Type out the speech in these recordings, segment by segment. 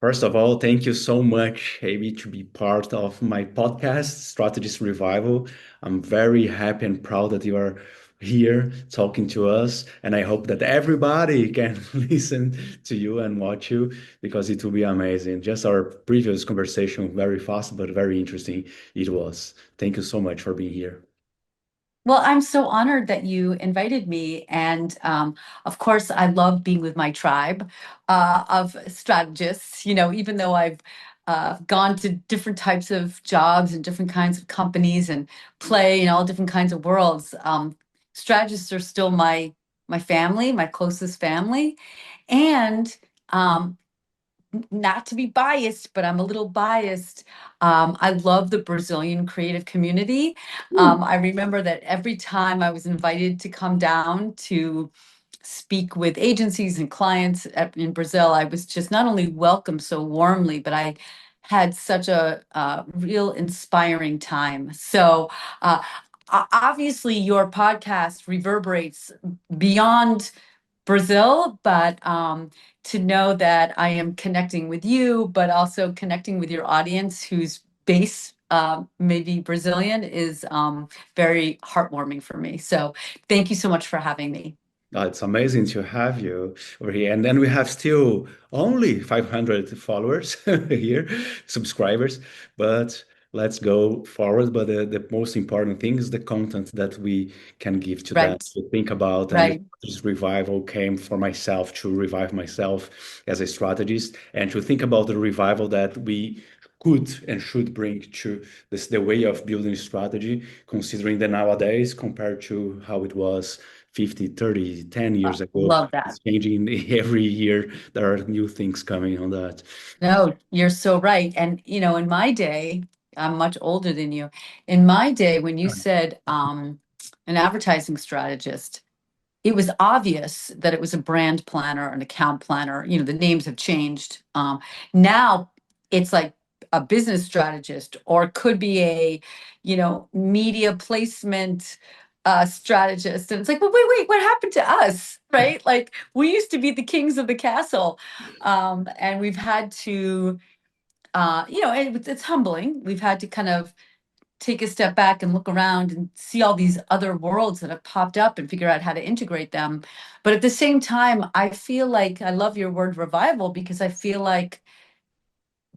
First of all, thank you so much, Amy, to be part of my podcast, Strategist Revival. I'm very happy and proud that you are here talking to us. And I hope that everybody can listen to you and watch you because it will be amazing. Just our previous conversation, very fast, but very interesting it was. Thank you so much for being here. Well, I'm so honored that you invited me. And of course, I love being with my tribe of strategists. Even though I've gone to different types of jobs and different kinds of companies and play in all different kinds of worlds, strategists are still my family, my closest family. And um, not to be biased, but I'm a little biased. I love the Brazilian creative community. I remember that every time I was invited to come down to speak with agencies and clients in Brazil, I was just not only welcomed so warmly, but I had such a real inspiring time. So, obviously, your podcast reverberates beyond Brazil, but to know that I am connecting with you, but also connecting with your audience whose base maybe Brazilian is very heartwarming for me. So thank you so much for having me. It's amazing to have you over here. And then we have still only 500 followers here, subscribers, but let's go forward. But the most important thing is the content that we can give to them Right, to think about. And right. this revival came for myself to revive myself as a strategist and to think about the revival that we could and should bring to this, the way of building strategy, considering the nowadays compared to how it was 50, 30, 10 years ago. Love that. It's changing every year. There are new things coming on that. No, you're so right. And in my day, I'm much older than you. In my day, when you said an advertising strategist, it was obvious that it was a brand planner, an account planner. The names have changed. Now it's like a business strategist, or it could be a, media placement strategist. And it's like, well, wait, what happened to us? Right? Like we used to be the kings of the castle. And we've had to, and it's humbling. We've had to kind of take a step back and look around and see all these other worlds that have popped up and figure out how to integrate them. But at the same time, I feel like I love your word revival because I feel like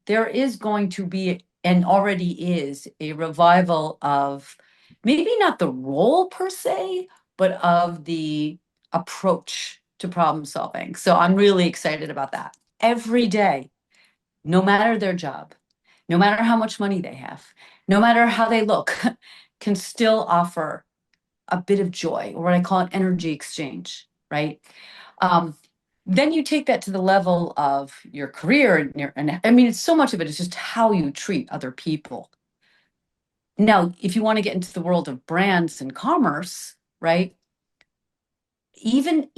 there is going to be and already is a revival of maybe not the role per se, but of the approach to problem solving. So I'm really excited about that. Every day, no matter their job, no matter how much money they have, no matter how they look, can still offer a bit of joy, or what I call an energy exchange, right? Um, then you take that to the level of your career and I mean, it's so much of it is just how you treat other people. Now, if you want to get into the world of brands and commerce, right? Even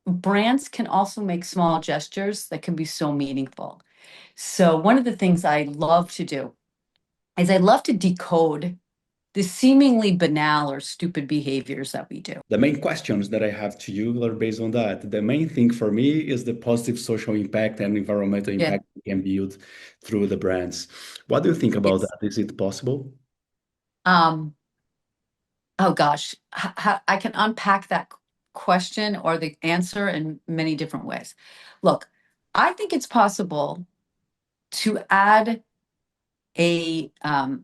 brands can also make small gestures that can be so meaningful. So one of the things I love to do is I love to decode the seemingly banal or stupid behaviors that we do. The main questions that I have to you are based on that. The main thing for me is the positive social impact and environmental Yeah. impact we can build through the brands. What do you think about Yes. that? Is it possible? Um, oh gosh, I can unpack that question or the answer in many different ways. Look, I think it's possible to add a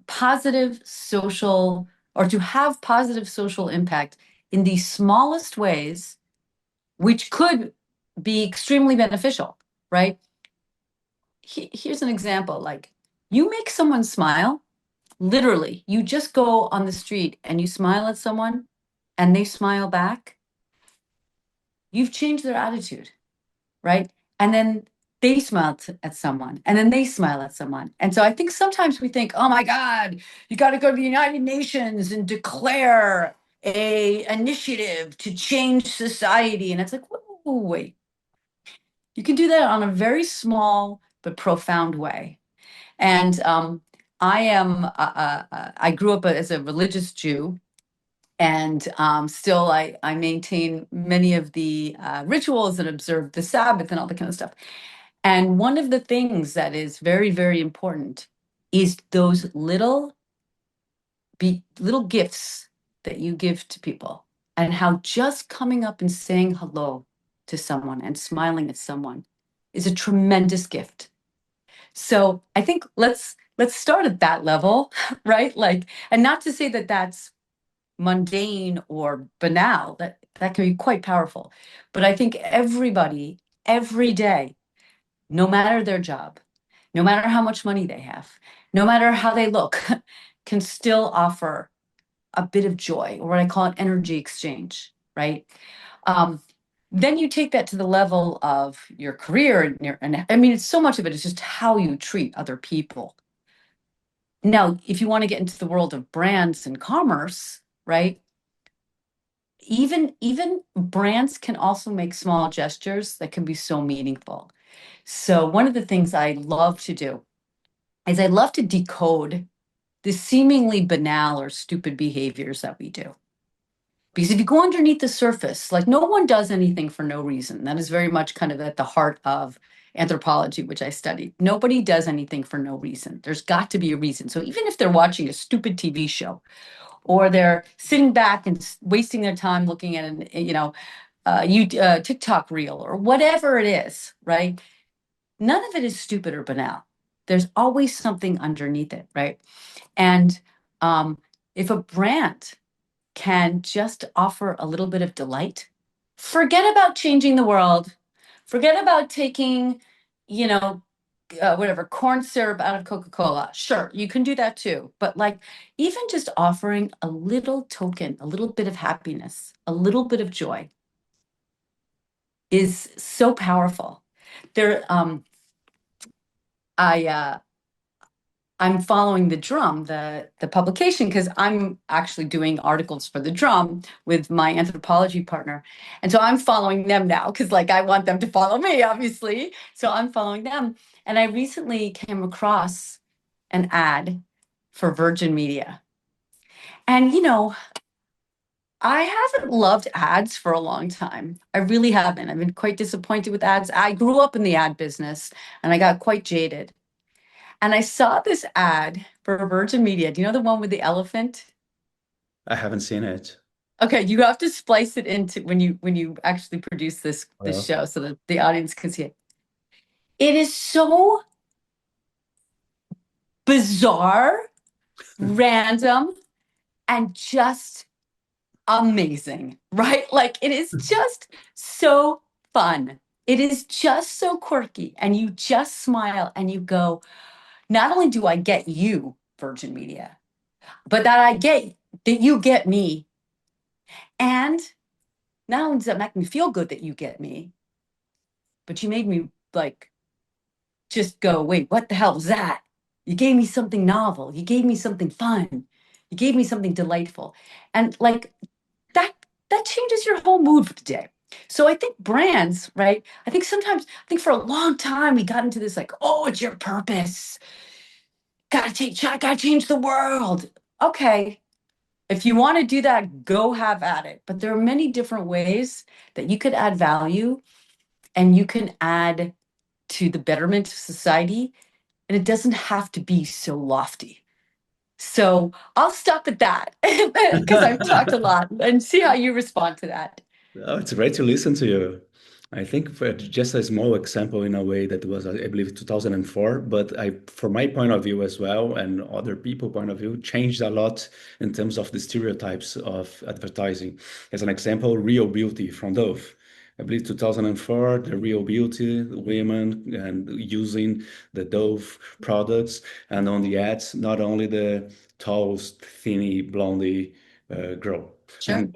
positive social or to have positive social impact in the smallest ways, which could be extremely beneficial, right? Here's an example, like you make someone smile, literally, you just go on the street and you smile at someone and they smile back, you've changed their attitude, right? And then they smile at someone and then they smile at someone. And so I think sometimes we think, oh my God, you got to go to the United Nations and declare a initiative to change society. And it's like, whoa, wait, you can do that on a very small but profound way. And I grew up as a religious Jew, and still I maintain many of the rituals and observe the Sabbath and all that kind of stuff. And one of the things that is very, very important is those little gifts that you give to people, and how just coming up and saying hello to someone and smiling at someone is a tremendous gift. So I think let's start at that level, right? Like, and not to say that that's mundane or banal, that can be quite powerful. But I think everybody, every day, no matter their job, no matter how much money they have, no matter how they look, can still offer a bit of joy, or what I call an energy exchange, right? Um, then you take that to the level of your career, and I mean, it's so much of it is just how you treat other people. Now, if you want to get into the world of brands and commerce, right? Even brands can also make small gestures that can be so meaningful. So one of the things I love to do is I love to decode the seemingly banal or stupid behaviors that we do. Because if you go underneath the surface, like, no one does anything for no reason. That is very much kind of at the heart of anthropology, which I studied. Nobody does anything for no reason. There's got to be a reason. So even if they're watching a stupid TV show, or they're sitting back and wasting their time looking at TikTok reel or whatever it is, right? None of it is stupid or banal. There's always something underneath it, right? And um, if a brand can just offer a little bit of delight, forget about changing the world, forget about taking, you know, whatever, corn syrup out of Coca-Cola. Sure, you can do that too. But like, even just offering a little token, a little bit of happiness, a little bit of joy is so powerful. There, I I'm following the Drum, the publication, because I'm actually doing articles for the Drum with my anthropology partner. And so I'm following them now because, like, I want them to follow me, obviously. So I'm following them. And I recently came across an ad for Virgin Media. And, I haven't loved ads for a long time. I really haven't. I've been quite disappointed with ads. I grew up in the ad business and I got quite jaded. And I saw this ad for Virgin Media. Do you know the one with the elephant? I haven't seen it. Okay, you have to splice it into when you actually produce this Well, show so that the audience can see it. It is so bizarre, random, and just amazing, right? Like, it is just so fun. It is just so quirky, and you just smile and you go, not only do I get you, Virgin Media, but that you get me. And not only does that make me feel good that you get me, but you made me, like, just go, wait, what the hell was that? You gave me something novel. You gave me something fun. You gave me something delightful. And like, that that changes your whole mood for the day. So I think brands, right? I think for a long time we got into this, like, oh, it's your purpose. Gotta change the world. Okay. If you want to do that, go have at it. But there are many different ways that you could add value, and you can add to the betterment of society. And it doesn't have to be so lofty. So I'll stop at that because I've talked a lot, and see how you respond to that. Oh, it's great to listen to you. I think for just a small example in a way that was, I believe, 2004, but from my point of view as well, and other people' point of view, changed a lot in terms of the stereotypes of advertising. As an example, Real Beauty from Dove. I believe 2004, the Real Beauty, women and using the Dove products, and on the ads, not only the tall, thinny, blondie girl. Sure, And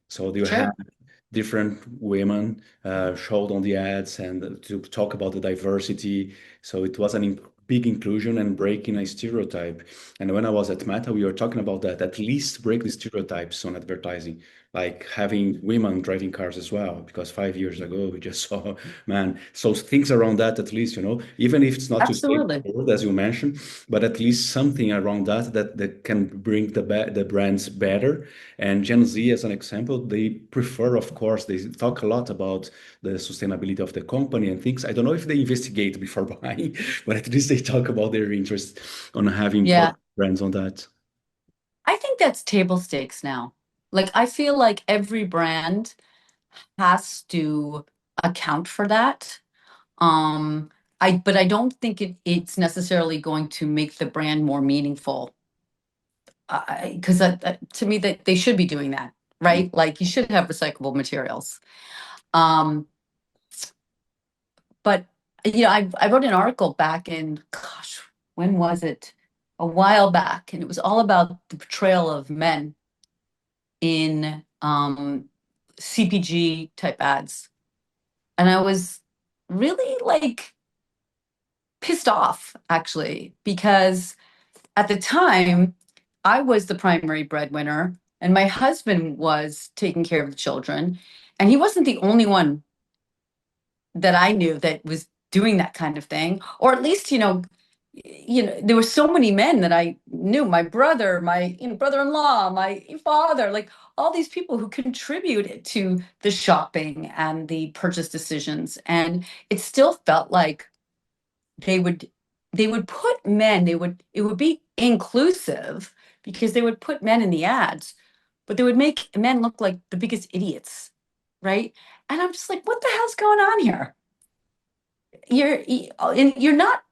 so you have sure. different women showed on the ads and to talk about the diversity. So it was an big inclusion and breaking a stereotype. And when I was at Meta, we were talking about that, at least break the stereotypes on advertising, like having women driving cars as well, because 5 years ago we just saw, man, so things around that, at least, even if it's not too Absolutely. straightforward, as you mentioned, but at least something around that can bring the brands better. And Gen Z, as an example, they prefer, of course, they talk a lot about the sustainability of the company and things. I don't know if they investigate before buying, but at least they talk about their interest on having Yeah. brands on that. I think that's table stakes now. Like, I feel like every brand has to account for that. Um, but I don't think it's necessarily going to make the brand more meaningful. Because to me, that they should be doing that, Mm. right? Like, you should have recyclable materials. Um, but I wrote an article back in, gosh, when was it? A while back, and it was all about the portrayal of men in CPG type ads. And I was really like pissed off actually, because at the time I was the primary breadwinner and my husband was taking care of the children. And he wasn't the only one that I knew that was doing that kind of thing, or at least, there were so many men that I knew, my brother, my brother-in-law, my father, like all these people who contributed to the shopping and the purchase decisions. And it still felt like they would they would put men, it would be inclusive because they would put men in the ads, but they would make men look like the biggest idiots, right? And I'm just like, what the hell's going on here? You're not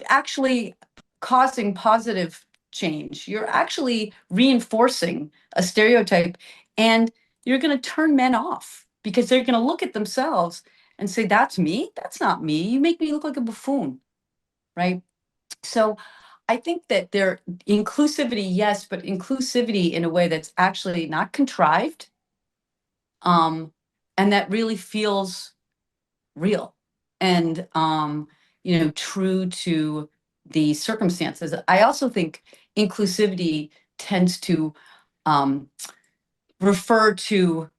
actually causing positive change. You're actually reinforcing a stereotype, and you're going to turn men off because they're going to look at themselves and say, "That's me. That's not me. You make me look like a buffoon," right? So I think that there inclusivity, yes, but inclusivity in a way that's actually not contrived, um, and that really feels real and true to the circumstances. I also think inclusivity tends to um, refer to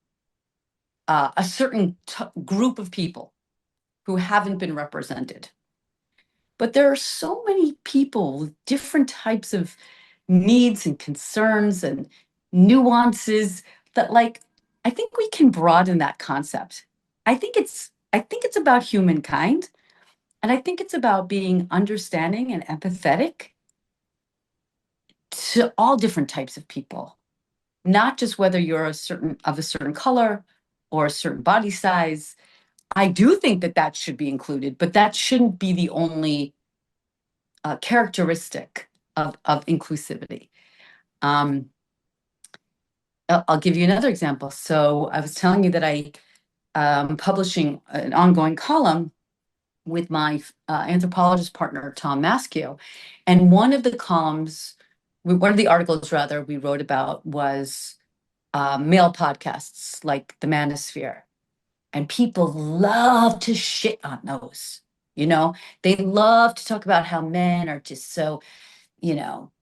a certain group of people who haven't been represented. But there are so many people with different types of needs and concerns and nuances that, like, I think we can broaden that concept. I think it's about humankind. And I think it's about being understanding and empathetic to all different types of people, not just whether you're a certain color or a certain body size. I do think that that should be included, but that shouldn't be the only characteristic of inclusivity. Um, I'll give you another example. So I was telling you that I am publishing an ongoing column with my anthropologist partner, Tom Maschio. And one of the articles rather we wrote about was male podcasts like the Manosphere. And people love to shit on those. You know, they love to talk about how men are just so,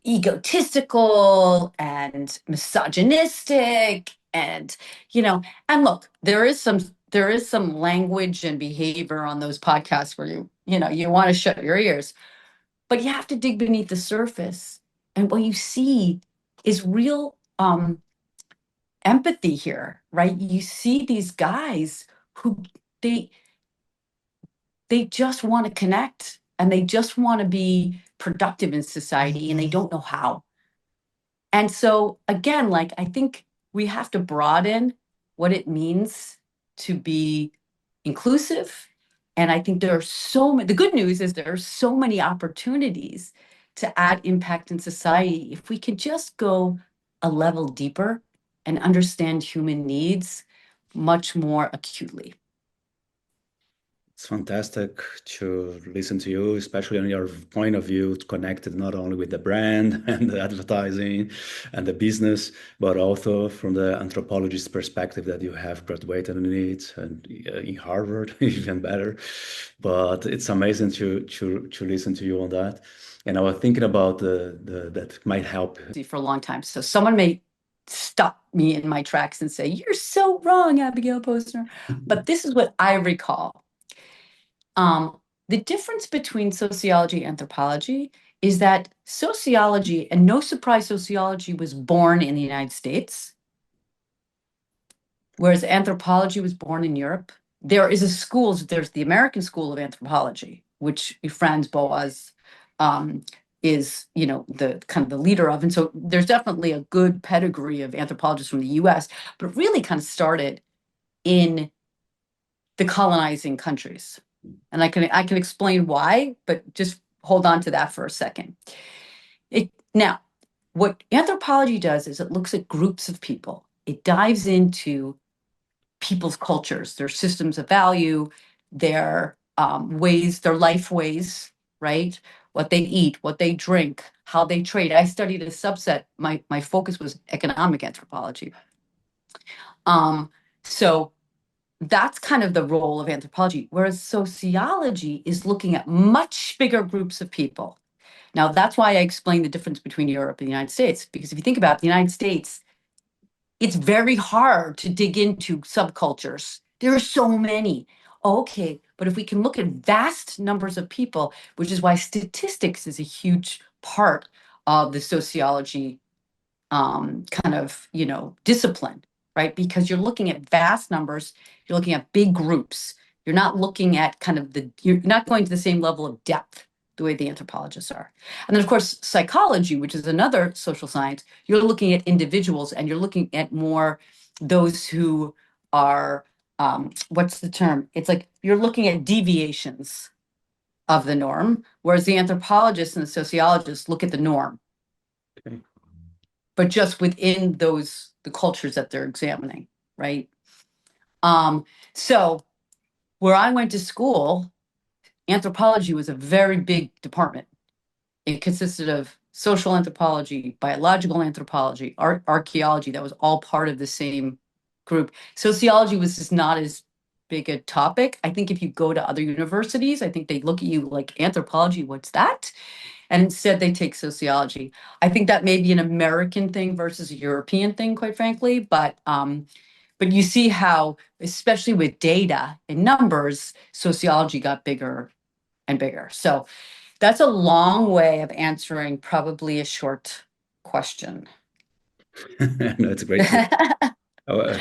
egotistical and misogynistic and look, there is some language and behavior on those podcasts where you want to shut your ears, but you have to dig beneath the surface. And what you see is real empathy here, right? You see these guys who they they just want to connect and they just want to be productive in society and they don't know how. And so again, like I think we have to broaden what it means to be inclusive. And I think there are so many, the good news is there are so many opportunities to add impact in society if we can just go a level deeper and understand human needs much more acutely. It's fantastic to listen to you, especially on your point of view, connected not only with the brand and the advertising and the business, but also from the anthropologist perspective that you have graduated in it and in Harvard, even better. But it's amazing to listen to you on that. And I was thinking about the that might help. For a long time. So someone may stop me in my tracks and say, "You're so wrong, Abigail Posner." But this is what I recall. The difference between sociology and anthropology is that sociology, and no surprise, sociology was born in the United States, whereas anthropology was born in Europe. There is a school, there's the American School of Anthropology, which Franz Boas is, the kind of the leader of. And so there's definitely a good pedigree of anthropologists from the US, but it really kind of started in the colonizing countries. And I can explain why, but just hold on to that for a second. Now, what anthropology does is it looks at groups of people. It dives into people's cultures, their systems of value, their ways, their life ways, right? What they eat, what they drink, how they trade. I studied a subset. My focus was economic anthropology. So that's kind of the role of anthropology, whereas sociology is looking at much bigger groups of people. Now, that's why I explained the difference between Europe and the United States, because if you think about it, the United States, it's very hard to dig into subcultures. There are so many. Okay, but if we can look at vast numbers of people, which is why statistics is a huge part of the sociology kind of, discipline, right? Because you're looking at vast numbers, you're looking at big groups. You're not looking at you're not going to the same level of depth the way the anthropologists are. And then, of course, psychology, which is another social science, you're looking at individuals and you're looking at more those who are, what's the term? It's like you're looking at deviations of the norm, whereas the anthropologists and the sociologists look at the norm. Okay. But just within the cultures that they're examining, right? So where I went to school, anthropology was a very big department. It consisted of social anthropology, biological anthropology, archaeology. That was all part of the same group. Sociology was just not as big a topic. I think if you go to other universities, I think they look at you like, anthropology, what's that? And instead they take sociology. I think that may be an American thing versus a European thing, quite frankly, but you see how, especially with data and numbers, sociology got bigger and bigger. So that's a long way of answering probably a short question. No, it's great. A,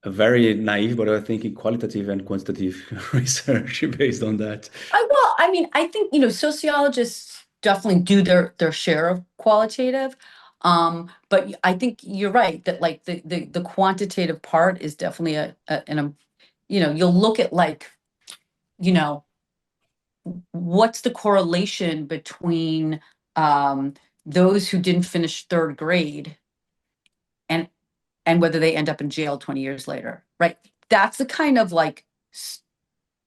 a very naive, but I think qualitative and quantitative research based on that. Well, I mean, I think, sociologists definitely do their share of qualitative. But I think you're right that like the quantitative part is definitely you'll look at like, you know, what's the correlation between those who didn't finish third grade and whether they end up in jail 20 years later, right? That's the kind of like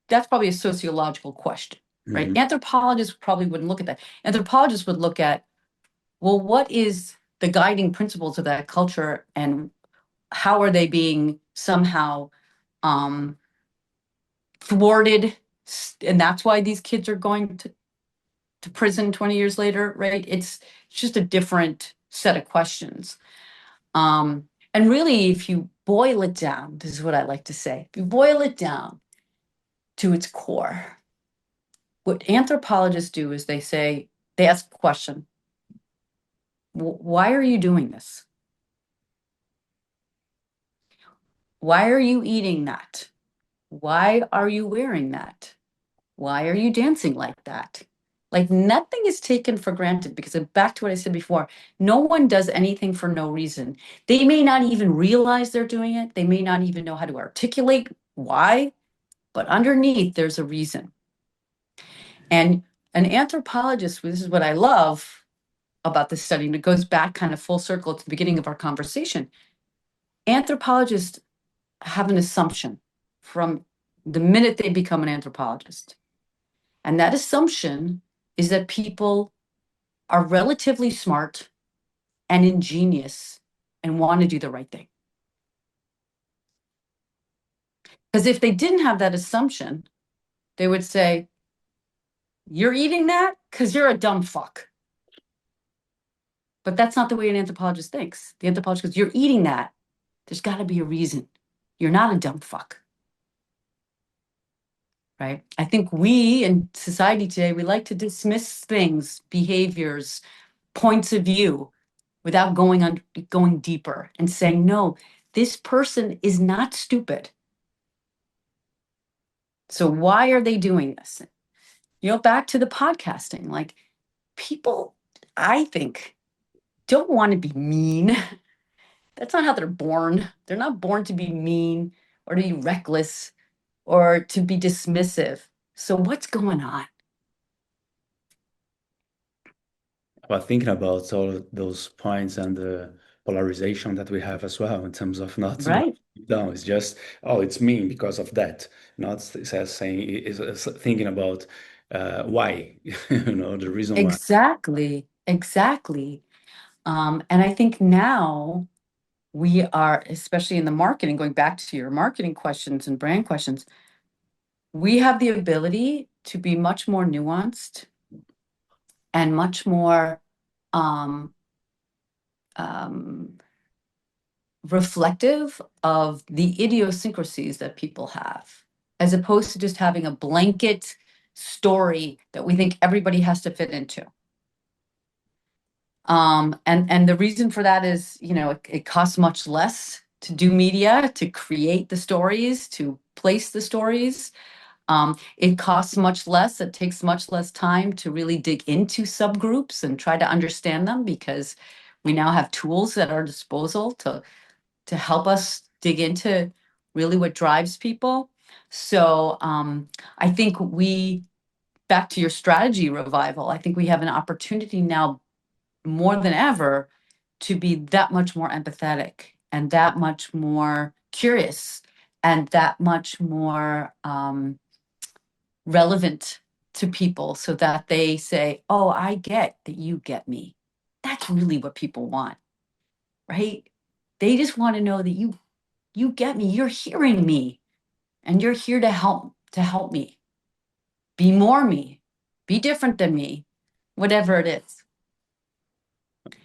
that's probably a sociological question, right? Mhm. Anthropologists probably wouldn't look at that. Anthropologists would look at, well, what is the guiding principles of that culture and how are they being somehow thwarted? And that's why these kids are going to prison 20 years later, right? It's just a different set of questions. And really, if you boil it down, this is what I like to say, if you boil it down to its core, what anthropologists do is they ask a question. Why are you doing this? Why are you eating that? Why are you wearing that? Why are you dancing like that? Like nothing is taken for granted because back to what I said before, no one does anything for no reason. They may not even realize they're doing it. They may not even know how to articulate why, but underneath there's a reason. And an anthropologist, this is what I love about this study, and it goes back kind of full circle to the beginning of our conversation. Anthropologists have an assumption from the minute they become an anthropologist. And that assumption is that people are relatively smart and ingenious and want to do the right thing. Because if they didn't have that assumption, they would say, you're eating that because you're a dumb fuck. But that's not the way an anthropologist thinks. The anthropologist goes, you're eating that. There's got to be a reason. You're not a dumb fuck. Right? I think we in society today, we like to dismiss things, behaviors, points of view without going deeper and saying, no, this person is not stupid. So why are they doing this? Back to the podcasting, like people, I think, don't want to be mean. That's not how they're born. They're not born to be mean or to be reckless or to be dismissive. So what's going on? But thinking about all of those points and the polarization that we have as well in terms of not going Right. down, it's just, oh, it's me because of that. Not saying, is thinking about why, the reason why. Exactly. Exactly. And I think now we are, especially in the marketing, going back to your marketing questions and brand questions, we have the ability to be much more nuanced and much more um, um, reflective of the idiosyncrasies that people have, as opposed to just having a blanket story that we think everybody has to fit into. And the reason for that is, it costs much less to do media, to create the stories, to place the stories. It costs much less. It takes much less time to really dig into subgroups and try to understand them, because we now have tools at our disposal to help us dig into really what drives people. So I think back to your strategy revival, I think we have an opportunity now more than ever to be that much more empathetic and that much more curious and that much more relevant to people, so that they say, oh, I get that you get me. That's really what people want, right? They just want to know that you get me, you're hearing me, and you're here to help me be more me, be different than me, whatever it is.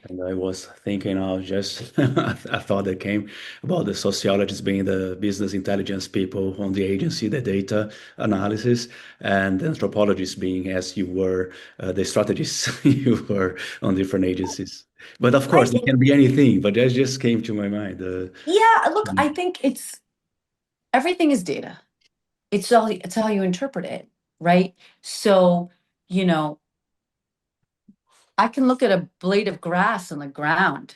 And I was thinking of just a thought that came about the sociologists being the business intelligence people on the agency, the data analysis, and the anthropologists being, as you were, the strategists you were on different agencies. But of course, Right. it can be anything, but that just came to my mind. Yeah, look, I think everything is data. It's how you interpret it, right? So, you know, I can look at a blade of grass on the ground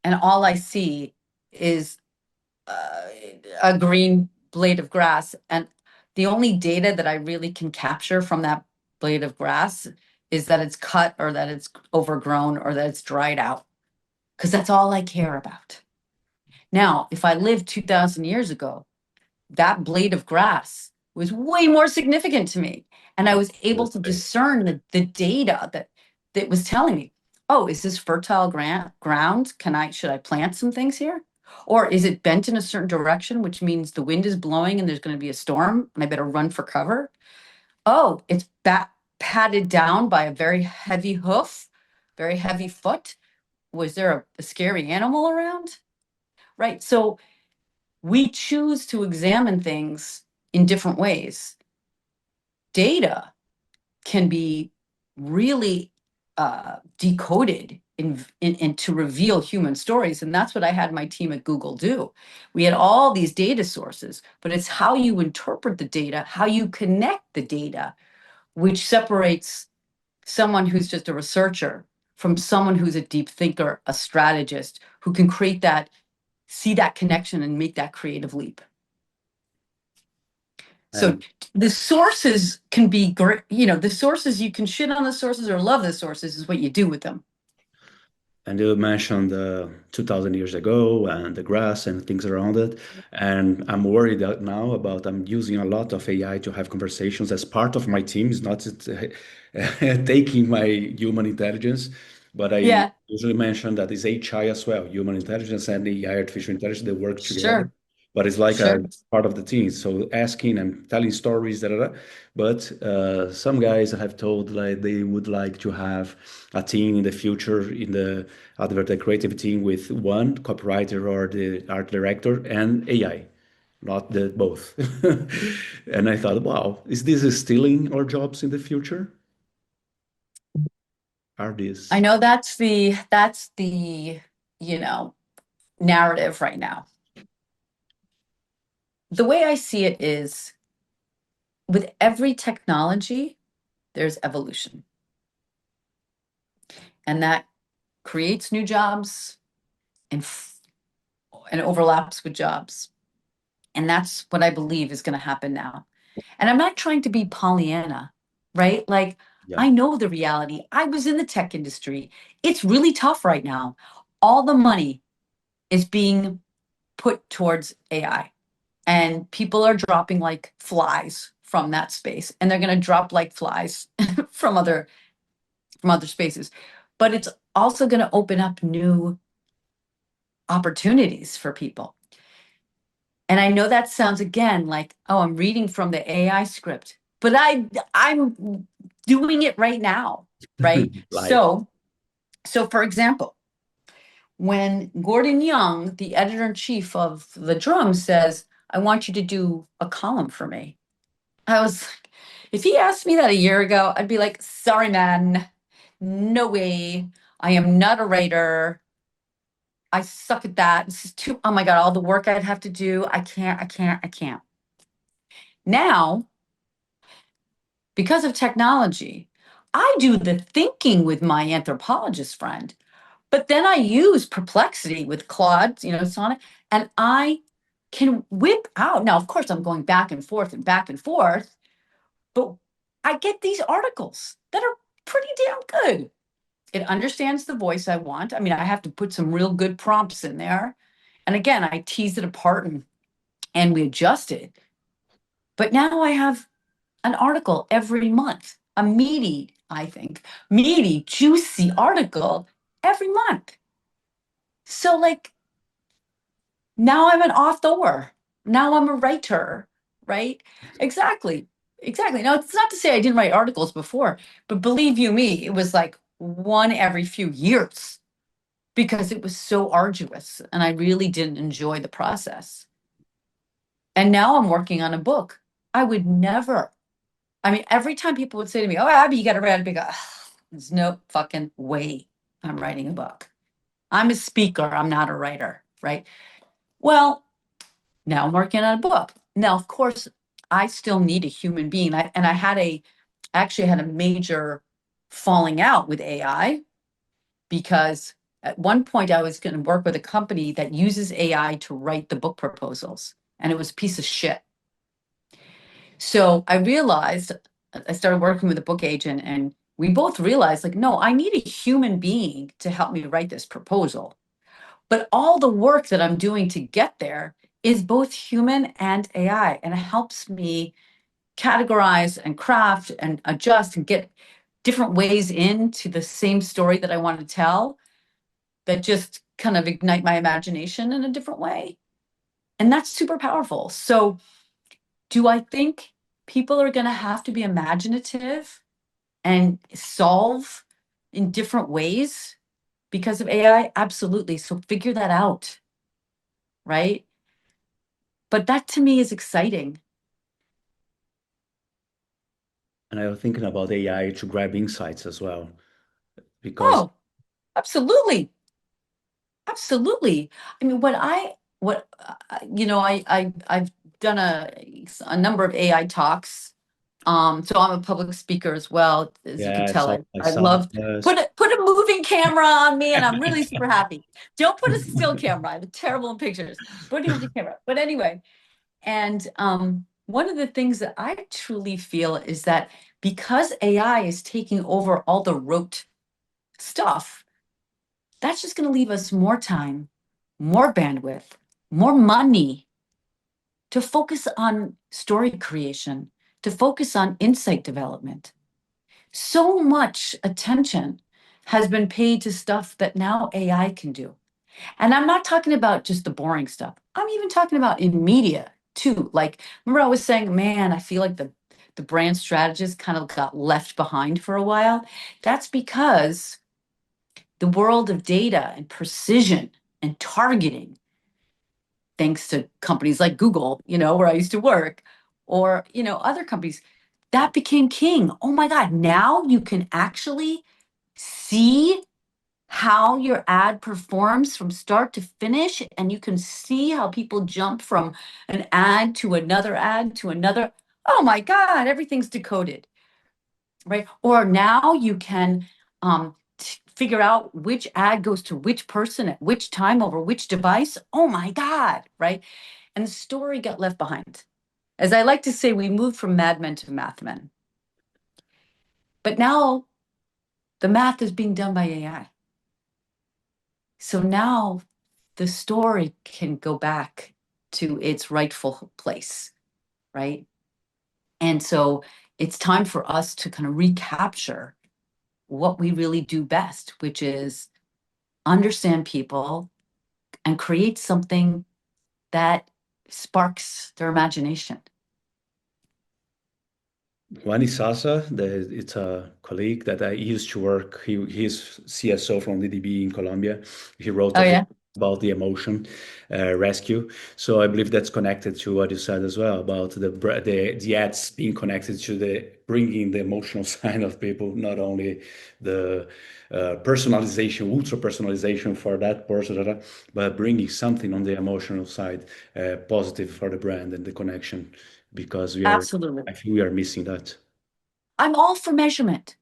and all I see is uh, a green blade of grass. And the only data that I really can capture from that blade of grass is that it's cut or that it's overgrown or that it's dried out, because that's all I care about. Now, if I lived 2,000 years ago, that blade of grass was way more significant to me. And I was able to discern the data that was telling me, oh, is this fertile ground? Should I plant some things here? Or is it bent in a certain direction, which means the wind is blowing and there's going to be a storm and I better run for cover? Oh, it's patted down by a very heavy hoof, very heavy foot. Was there a scary animal around? Right. So we choose to examine things in different ways. Data can be really decoded in to reveal human stories. And that's what I had my team at Google do. We had all these data sources, but it's how you interpret the data, how you connect the data, which separates someone who's just a researcher from someone who's a deep thinker, a strategist, who can see that connection and make that creative leap. So And the sources can be great. The sources, you can shit on the sources or love the sources, is what you do with them. And you mentioned 2000 years ago and the grass and things around it. And I'm worried that now about I'm using a lot of AI to have conversations as part of my team. It's not taking my human intelligence, but I Yeah, usually mention that it's HI as well. Human intelligence and AI, artificial intelligence, they work together. sure, But it's like a sure. part of the team. So asking and telling stories, da, da, da. But some guys have told like they would like to have a team in the future in the advert creative team with one copywriter or the art director and AI, not the both. And I thought, wow, is this stealing our jobs in the future? Are I these? know that's the you know narrative right now. The way I see it is with every technology, there's evolution, and that creates new jobs and and overlaps with jobs. And that's what I believe is going to happen now. And I'm not trying to be Pollyanna, right? Like, Yeah, I know the reality. I was in the tech industry. It's really tough right now. All the money is being put towards AI, and people are dropping like flies from that space, and they're going to drop like flies from other spaces. But it's also going to open up new opportunities for people. And I know that sounds again like, oh, I'm reading from the AI script, but I'm doing it right now, right? live. So for example, when Gordon Young, the editor-in-chief of The Drum, says, I want you to do a column for me. I was like, if he asked me that a year ago, I'd be like, sorry, man, no way. I am not a writer. I suck at that. This is too, oh my God, all the work I'd have to do. I can't. Now, because of technology, I do the thinking with my anthropologist friend, but then I use Perplexity with Claude, Sonnet, and I can whip out. Now, of course, I'm going back and forth, but I get these articles that are pretty damn good. It understands the voice I want. I mean, I have to put some real good prompts in there. And again, I tease it apart and we adjust it. But now I have an article every month, a meaty, I think, meaty, juicy article every month. So, like, now I'm an author. Now I'm a writer, right? Exactly. Exactly. Now, it's not to say I didn't write articles before, but believe you me, it was like one every few years because it was so arduous and I really didn't enjoy the process. And now I'm working on a book. I would never, I mean, every time people would say to me, oh, Abby, you got to write a big, there's no fucking way I'm writing a book. I'm a speaker. I'm not a writer, right? Well, now I'm working on a book. Now, of course, I still need a human being. I actually had a major falling out with AI because at one point I was going to work with a company that uses AI to write the book proposals, and it was a piece of shit. So I realized, I started working with a book agent, and we both realized, like, no, I need a human being to help me write this proposal. But all the work that I'm doing to get there is both human and AI, and it helps me categorize and craft and adjust and get different ways into the same story that I want to tell that just kind of ignite my imagination in a different way. And that's super powerful. So, do I think people are going to have to be imaginative and solve in different ways because of AI? Absolutely. So, figure that out, right? But that to me is exciting. And I was thinking about AI to grab insights as well, because Oh, absolutely. Absolutely. I mean, I've done a number of AI talks. So I'm a public speaker as well. As you can yeah, tell, I I saw love put a moving camera on me, and I'm really super that. happy. Don't put a still camera. I'm terrible in pictures. Put a moving camera. But anyway, and one of the things that I truly feel is that because AI is taking over all the rote stuff, that's just going to leave us more time, more bandwidth, more money to focus on story creation, to focus on insight development. So much attention has been paid to stuff that now AI can do. And I'm not talking about just the boring stuff. I'm even talking about in media too. Like, remember I was saying, man, I feel like the brand strategist kind of got left behind for a while. That's because the world of data and precision and targeting, thanks to companies like Google, where I used to work, or, other companies, that became king. Oh my God, now you can actually see how your ad performs from start to finish, and you can see how people jump from an ad to another ad to another. Oh my God, everything's decoded, right? Or now you can figure out which ad goes to which person at which time over which device. Oh my God, right? And the story got left behind. As I like to say, we moved from madmen to mathmen. But now the math is being done by AI. So now the story can go back to its rightful place, right? And so it's time for us to kind of recapture what we really do best, which is understand people and create something that sparks their imagination. Juan Sasa, it's a colleague that I used to work. He's CSO from DDB in Colombia. He wrote Oh, a book yeah. about the emotion rescue. So I believe that's connected to what you said as well about the ads being connected to the bringing the emotional side of people, not only the personalization, ultra personalization for that person, but bringing something on the emotional side, positive for the brand and the connection, because Absolutely. I think we are missing that. I'm all for measurement.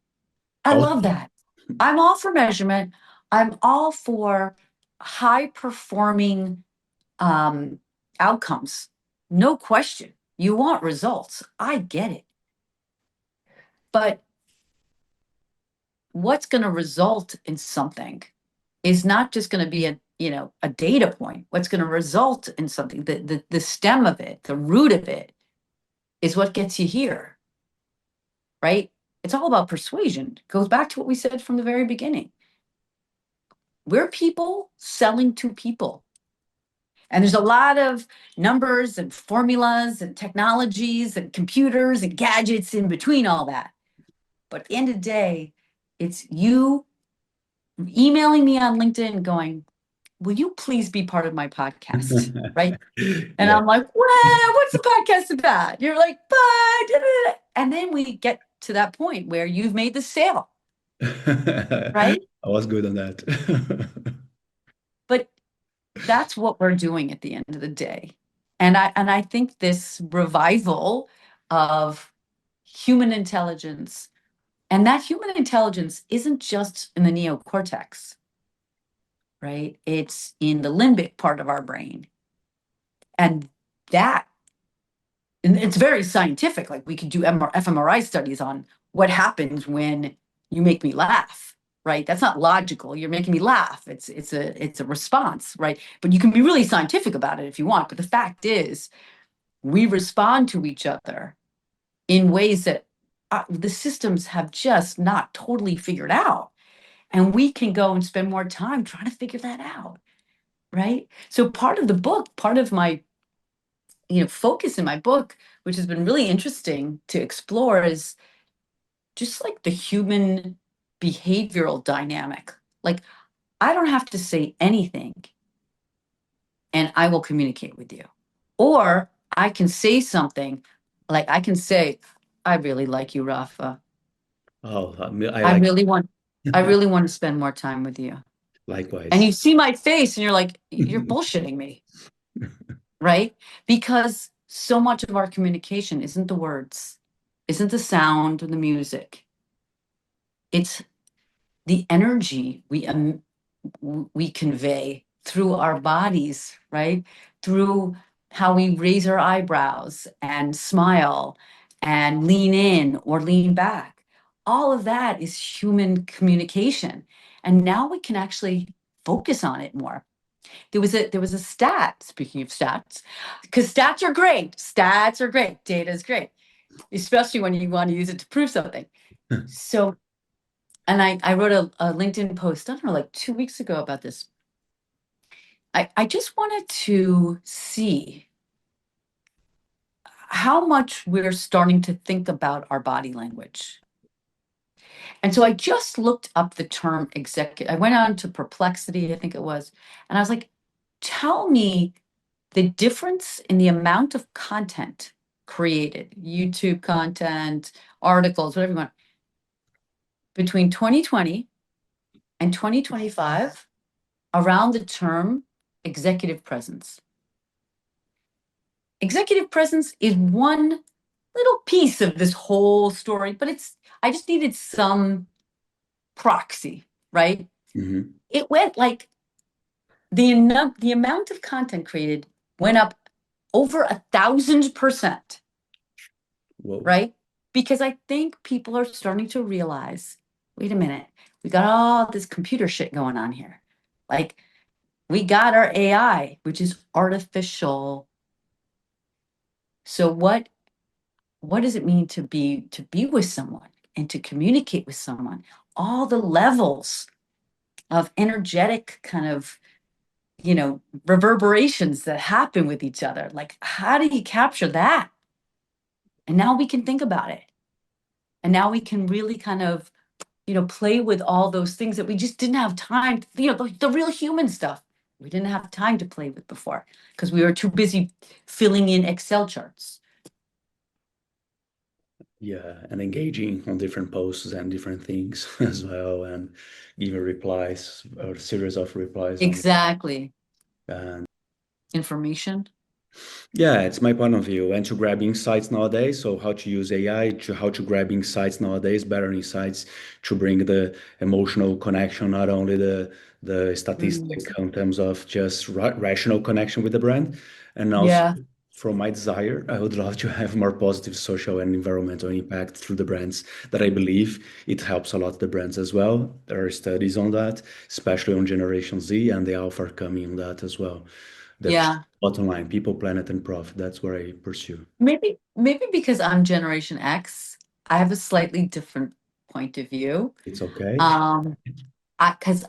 I Oh, love that. I'm all for measurement. I'm all for high performing um, outcomes. No question. You want results. I get it. But what's going to result in something is not just going to be a data point. What's going to result in something, the stem of it, the root of it, is what gets you here, right? It's all about persuasion. It goes back to what we said from the very beginning. We're people selling to people. And there's a lot of numbers and formulas and technologies and computers and gadgets in between all that. But at the end of the day, it's you emailing me on LinkedIn going, will you please be part of my podcast? Right. And yeah. I'm like, well, what's the podcast about? You're like, but, and then we get to that point where you've made the sale, I right? was good on that. But that's what we're doing at the end of the day. And I think this revival of human intelligence, and that human intelligence isn't just in the neocortex, right? It's in the limbic part of our brain. And that, and it's very scientific. Like we could do fMRI studies on what happens when you make me laugh, right? That's not logical. You're making me laugh. It's a response, right? But you can be really scientific about it if you want. But the fact is, we respond to each other in ways that the systems have just not totally figured out. And we can go and spend more time trying to figure that out, right? So part of the book, part of my focus in my book, which has been really interesting to explore, is just like the human behavioral dynamic. Like, I don't have to say anything and I will communicate with you. Or I can say something, like I can say, I really like you, Rafa. Oh, I I like really want I really want to spend more time with you. And you likewise. see my face and you're like, you're bullshitting me, right? Because so much of our communication isn't the words, isn't the sound or the music. It's the energy we convey through our bodies, right? Through how we raise our eyebrows and smile and lean in or lean back. All of that is human communication. And now we can actually focus on it more. There was a stat, speaking of stats, because stats are great, data is great, especially when you want to use it to prove something. So, and I wrote a LinkedIn post, I don't know, like 2 weeks ago about this. I just wanted to see how much we're starting to think about our body language. And so I just looked up the term executive. I went on to Perplexity, I think it was, and I was like, tell me the difference in the amount of content created, YouTube content, articles, whatever you want, between 2020 and 2025 around the term executive presence. Executive presence is one little piece of this whole story, but I just needed some proxy, right? Hmm. It went like the amount of content created went up over 1,000%, Whoa. right? Because I think people are starting to realize, wait a minute, we got all this computer shit going on here. Like, we got our AI, which is artificial. So what does it mean to be with someone and to communicate with someone? All the levels of energetic kind of, reverberations that happen with each other. Like, how do you capture that? And now we can think about it. And now we can really kind of, play with all those things that we just didn't have time, the real human stuff. We didn't have time to play with before because we were too busy filling in Excel charts. Yeah, and engaging on different posts and different things as well, and giving replies or series of replies on. Exactly. And Information. yeah, it's my point of view. And to grab insights nowadays, so how to use AI, to how to grab insights nowadays, better insights to bring the emotional connection, not only the Mm. statistic in terms of just rational connection with the brand, and also Yeah. from my desire, I would love to have more positive social and environmental impact through the brands that I believe it helps a lot the brands as well. There are studies on that, especially on Generation Z, and the Alpha are coming on that as well. That's Yeah. bottom line, people, planet, and profit. That's where I pursue. Maybe because I'm Generation X, I have a slightly different point of view. It's okay. Um, because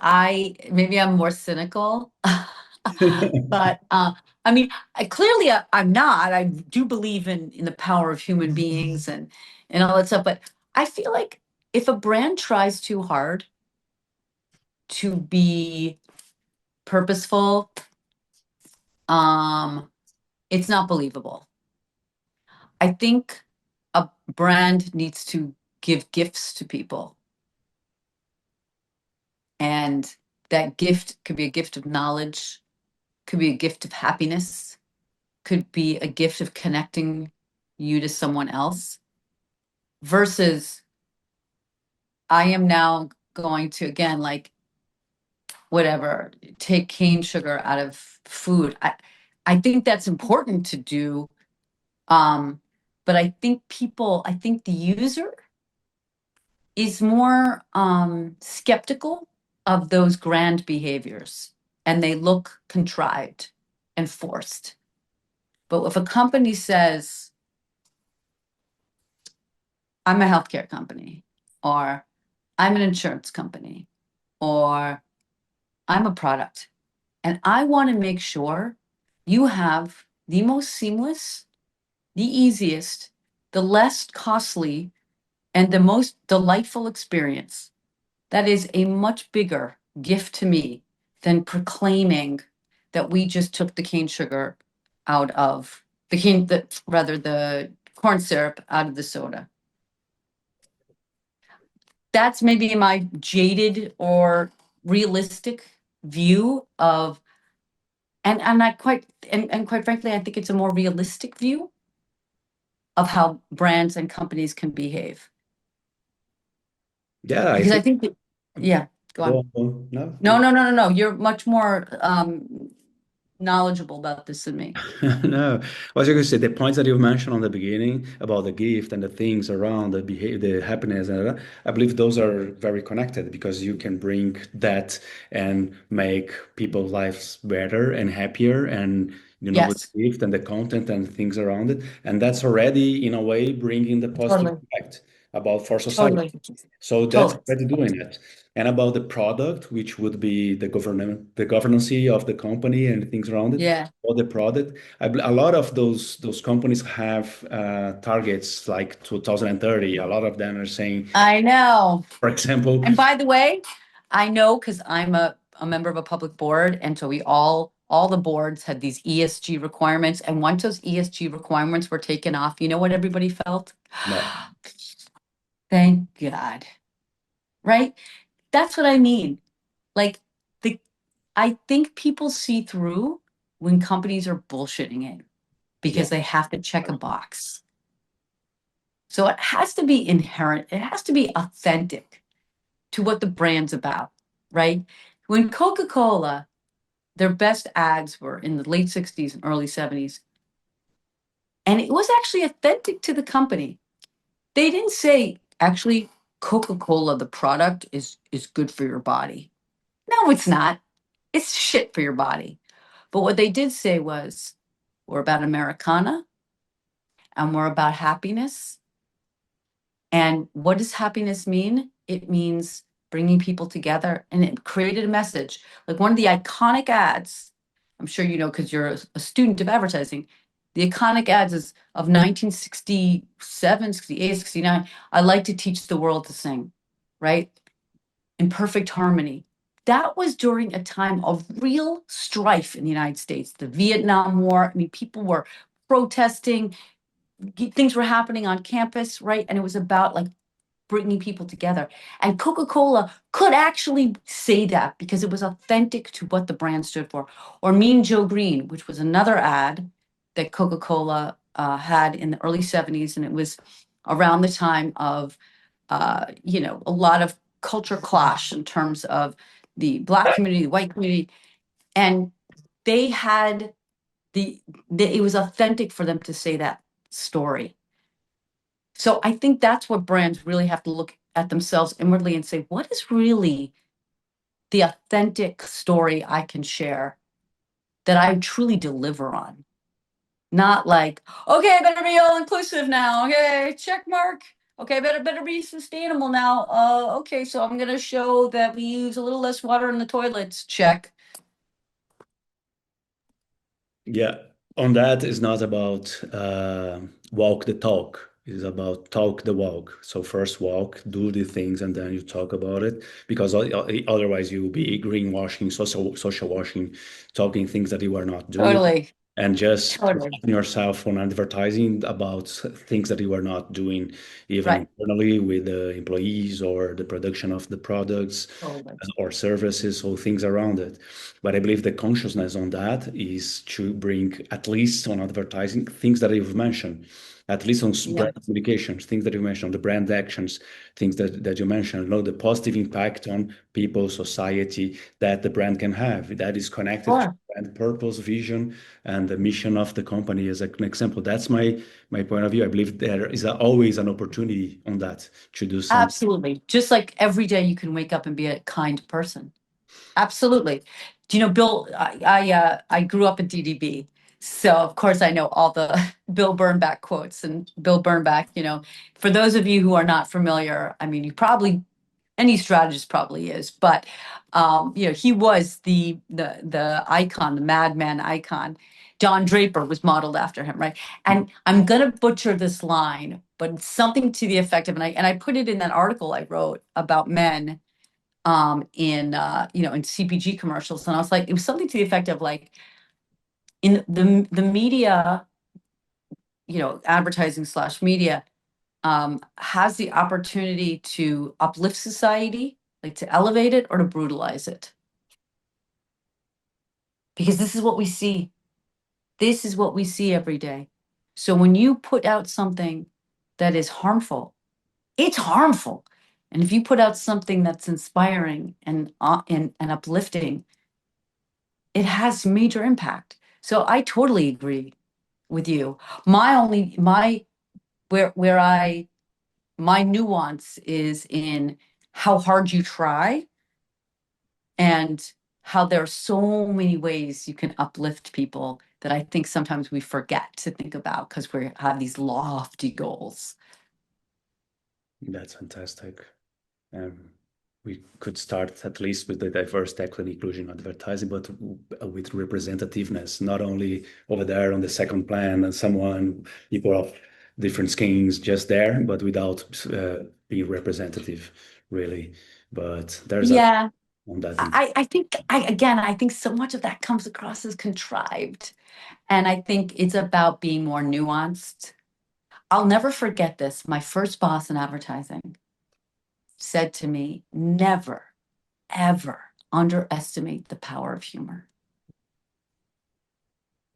maybe I'm more cynical, but I mean, clearly I'm not. I do believe in the power of human beings and all that stuff. But I feel like if a brand tries too hard to be purposeful, um, it's not believable. I think a brand needs to give gifts to people, and that gift could be a gift of knowledge, could be a gift of happiness, could be a gift of connecting you to someone else, versus I am now going to, again, like, whatever, take cane sugar out of food. I think that's important to do. Um, but I think the user is more skeptical of those grand behaviors, and they look contrived and forced. But if a company says, I'm a healthcare company, or I'm an insurance company, or I'm a product, and I want to make sure you have the most seamless, the easiest, the less costly, and the most delightful experience, that is a much bigger gift to me than proclaiming that we just took the cane sugar out of the corn syrup out of the soda. That's maybe my jaded or realistic view of, and I quite and quite frankly, I think it's a more realistic view of how brands and companies can behave. Yeah, I Because I think. think that, yeah, go Go on. on, go on. No, No, no, no, no, no. You're much more knowledgeable about this than me. No, I was going to say the points that you mentioned on the beginning about the gift and the things around the behavior, the happiness, and I believe those are very connected because you can bring that and make people's lives better and happier, and with Yes, the gift and the content and things around it, and that's already in a way bringing the positive totally, impact about for society. totally, So that's totally. already doing it. And about the product, which would be the governance of the company and things around it, Yeah, or the product. A lot of those companies have targets like 2030. A lot of them are saying, I know. for example, And by the way, I know because I'm a member of a public board, and so we all the boards had these ESG requirements. And once those ESG requirements were taken off, you know what everybody felt? no, Thank God. Right? That's what I mean. Like the I think people see through when companies are bullshitting it yeah, because they have to check a box. So it has to be inherent, it has to be authentic to what the brand's about, right? When Coca-Cola, their best ads were in the late 60s and early 70s, and it was actually authentic to the company. They didn't say, actually, Coca-Cola, the product, is good for your body. No, it's not. It's shit for your body. But what they did say was, we're about Americana and we're about happiness. And what does happiness mean? It means bringing people together, and it created a message. Like one of the iconic ads, I'm sure you know because you're a student of advertising, the iconic ads is of 1967, 68, 69. I like to teach the world to sing, right? In perfect harmony. That was during a time of real strife in the United States, the Vietnam War. I mean, people were protesting, things were happening on campus, right? And it was about like bringing people together. And Coca-Cola could actually say that because it was authentic to what the brand stood for. Or Mean Joe Green, which was another ad that Coca-Cola had in the early 70s. And it was around the time of, a lot of culture clash in terms of the Black community, the white community. And they had it was authentic for them to say that story. So I think that's what brands really have to look at themselves inwardly and say, what is really the authentic story I can share that I truly deliver on? Not like, okay, I better be all inclusive now. Okay, check mark. Okay, better be sustainable now. Okay, so I'm gonna show that we use a little less water in the toilets. Check. yeah. On that is not about walk the talk. It's about talk the walk. So first walk, do the things, and then you talk about it. Because otherwise you will be greenwashing, social washing, talking things that you are not doing, Totally. and just Totally. promoting yourself on advertising about things that you are not doing, even Right. internally with the employees or the production of the products Totally. or services or things around it. But I believe the consciousness on that is to bring, at least on advertising, things that you've mentioned, at least on Yeah. brand communications, things that you mentioned, the brand actions, things that you mentioned, the positive impact on people, society that the brand can have. That is connected to Sure. brand purpose, vision, and the mission of the company as an example. That's my point of view. I believe there is always an opportunity on that to do something. Absolutely. Just like every day you can wake up and be a kind person. Absolutely. Do you know Bill? I grew up in DDB, so of course I know all the Bill Burnback quotes. And Bill Burnback, for those of you who are not familiar, I mean, you probably any strategist probably is, but he was the icon, the madman icon. Don Draper was modeled after him, right? And I'm gonna butcher this line, but it's something to the effect of, and I put it in that article I wrote about men in CPG commercials, and I was like, it was something to the effect of like in the media, advertising slash media has the opportunity to uplift society, like to elevate it or to brutalize it. Because this is what we see. This is what we see every day. So when you put out something that is harmful, it's harmful. And if you put out something that's inspiring and uplifting, it has major impact. So I totally agree with you. My only my where I my nuance is in how hard you try and how there are so many ways you can uplift people that I think sometimes we forget to think about because we have these lofty goals. That's fantastic. Um, we could start at least with the diverse tech and inclusion advertising, but with representativeness, not only over there on the second plan and someone, people of different skins just there, but without being representative, really. But there's a Yeah, on that. I think I think so much of that comes across as contrived. And I think it's about being more nuanced. I'll never forget this. My first boss in advertising said to me, never, ever underestimate the power of humor.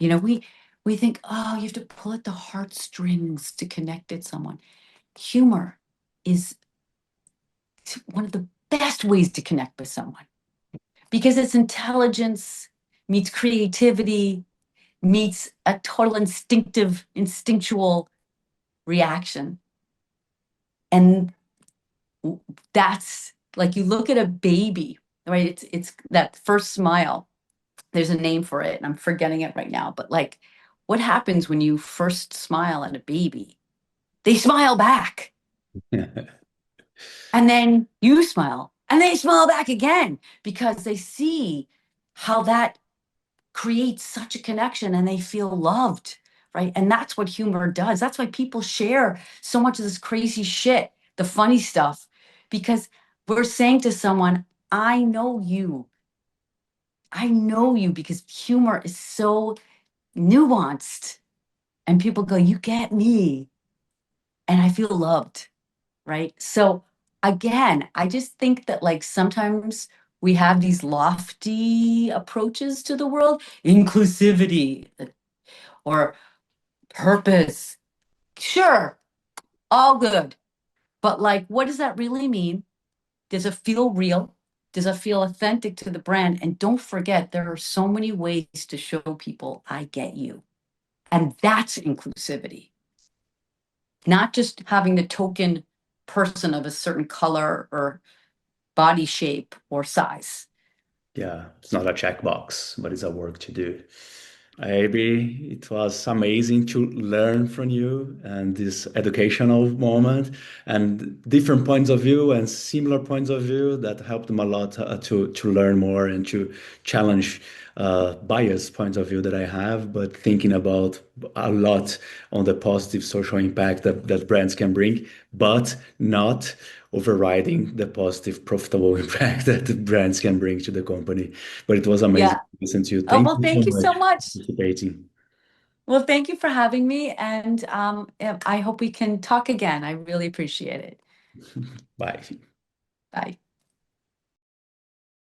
You know, we think, oh, you have to pull at the heartstrings to connect with someone. Humor is one of the best ways to connect with someone because it's intelligence meets creativity meets a total instinctual reaction. And that's like you look at a baby, right? It's that first smile. There's a name for it, and I'm forgetting it right now. But like, what happens when you first smile at a baby? They smile back, and then you smile, and they smile back again because they see how that creates such a connection, and they feel loved, right? And that's what humor does. That's why people share so much of this crazy shit, the funny stuff, because we're saying to someone, I know you. I know you because humor is so nuanced. And people go, you get me. And I feel loved, right? So again, I just think that like sometimes we have these lofty approaches to the world, inclusivity or purpose. Sure, all good. But like, what does that really mean? Does it feel real? Does it feel authentic to the brand? And don't forget, there are so many ways to show people I get you. And that's inclusivity, not just having the token person of a certain color or body shape or size. Yeah, it's not a checkbox, but it's a work to do. Abby, it was amazing to learn from you and this educational moment and different points of view and similar points of view that helped them a lot to learn more and to challenge biased points of view that I have, but thinking about a lot on the positive social impact that brands can bring, but not overriding the positive profitable impact that the brands can bring to the company. But it was amazing Yeah. to listen to you. Oh, Thank well, you so thank you much so for much. participating. Well, thank you for having me. And I hope we can talk again. I really appreciate it. Bye. Bye.